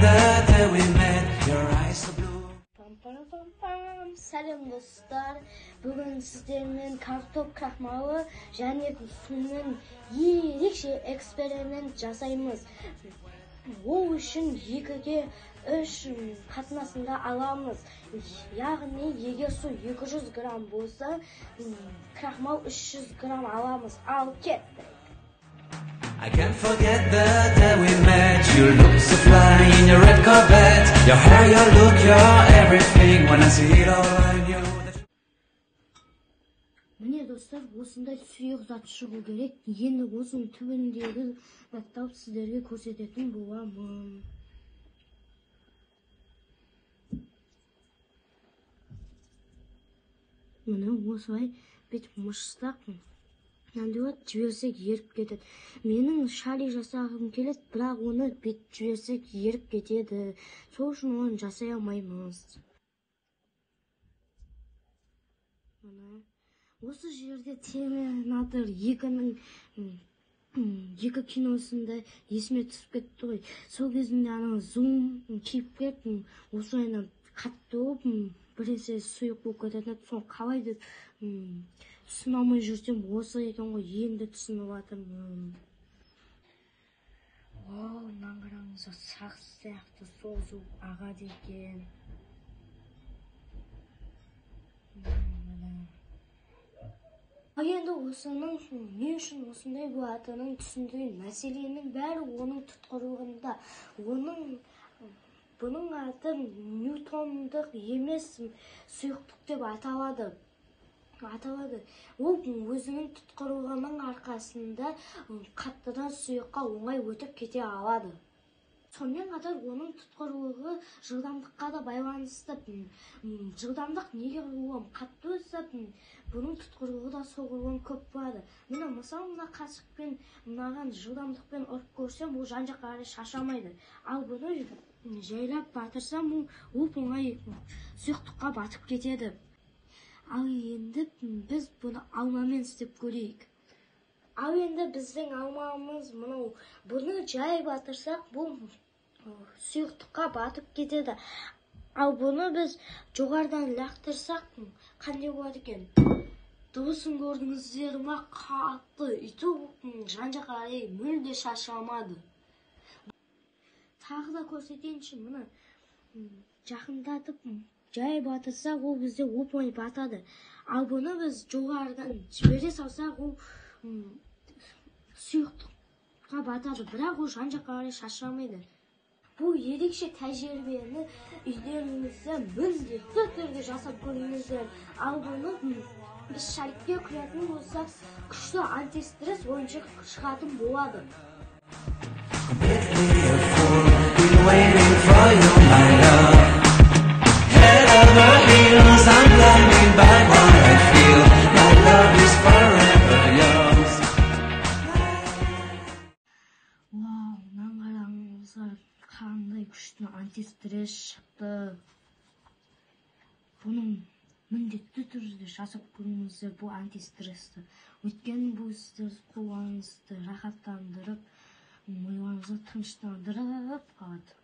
the day we met. Your eyes are blue. Selam dostlar. Bugün sizlerle kartop kraxmalı және sunun ерекше eksperiment жасаймыз. Ол үшін 2-ге 3 қатынасында аламыз. Яғни егер су 200 грамм болса, крахмал 300 грамм аламыз. Ал кеттік. I can't forget the day we met. You look so fly in your red Corvette. Your hair, your look, your everything. When I see it all I knew. Міне достар, осындай сұйық зат шығу керек. Енді осының түбіндегі заттарды сіздерге көрсететін боламын. Міне осылай бет мышыстақ. Нандуат жіберсек еріп кетеді. Менің шали жасағым келеді, бірақ оны бет жіберсек еріп кетеді. Сол үшін оны жасай алмаймыз. Осы жерде Терминатор 2-ның 2 киносында есіме түсіп кетті ғой. Сол кезінде ана зум кейіпкер осылайынан қатты болып, біресе сұйық болып кетеді. Соны қалай деп түсіне алмай жүрсем, осы екен ғой, енді түсініп жатырмын. Вау, мынаны қараңыздар, сақыз сияқты созу аға деген. Енді осының не үшін осындай болатынын түсіндірейін. Мәселенің бәрі оның тұтқырлығында. Бұның аты ньютондық емес сұйықтық деп аталады. Ол өзінің тұтқырлығының арқасында қаттыдан сұйыққа оңай өтіп кете алады. Сонымен қатар оның тұтқырлығы жылдамдыққа да байланысты. Жылдамдық неге ұлым қатты өсіп, бұның тұтқырлығы да соғылым көп болады. Міне мысалы мына қасықпен мынаған жылдамдықпен ұрып көрсем, ол жан-жаққа қарай шашамайды. Ал бұны жайлап батырсам, ол оңай сұйықтыққа батып кетеді. Ал енді біз бұны алмамен істеп көрейік. Ал енді біздің алмамыз мұнау. Бұны жай батырсақ, бұл сұйықтыққа батып кетеді. Ал бұны біз жоғардан лақтырсақ, қандай болады екен? Дыбысын көрдіңіздер ме? Қатты, үйтіп жан-жаққа қарай мүлде шашылмады. Тағы да көрсетейінші, мұны жақындатып жай батырсақ, ол бізде оп-оңай батады. Ал бұны біз жоғарыдан жібере салсақ, ол сұйықтыққа батады, бірақ ол жан-жаққа қарай шашыламайды. Бұл ерекше тәжірибені үйлеріңізде міндетті түрде жасап көріңіздер. Ал бұны біз шарикке құятын болсақ, күшті антистресс ойыншық шығатын болады. Been waiting for you, my love. Head over heels, I'm blinded by what I feel. My love is forever yours. Вау, мынаны қараңыздар, қандай күшті антистресс шықты. Бұның міндетті түрде жасап көріңіздер бұл антистрессті. Өйткені бұл сіздер қолыңызды рахаттандырып, миыңызды тыныштандырып қалады.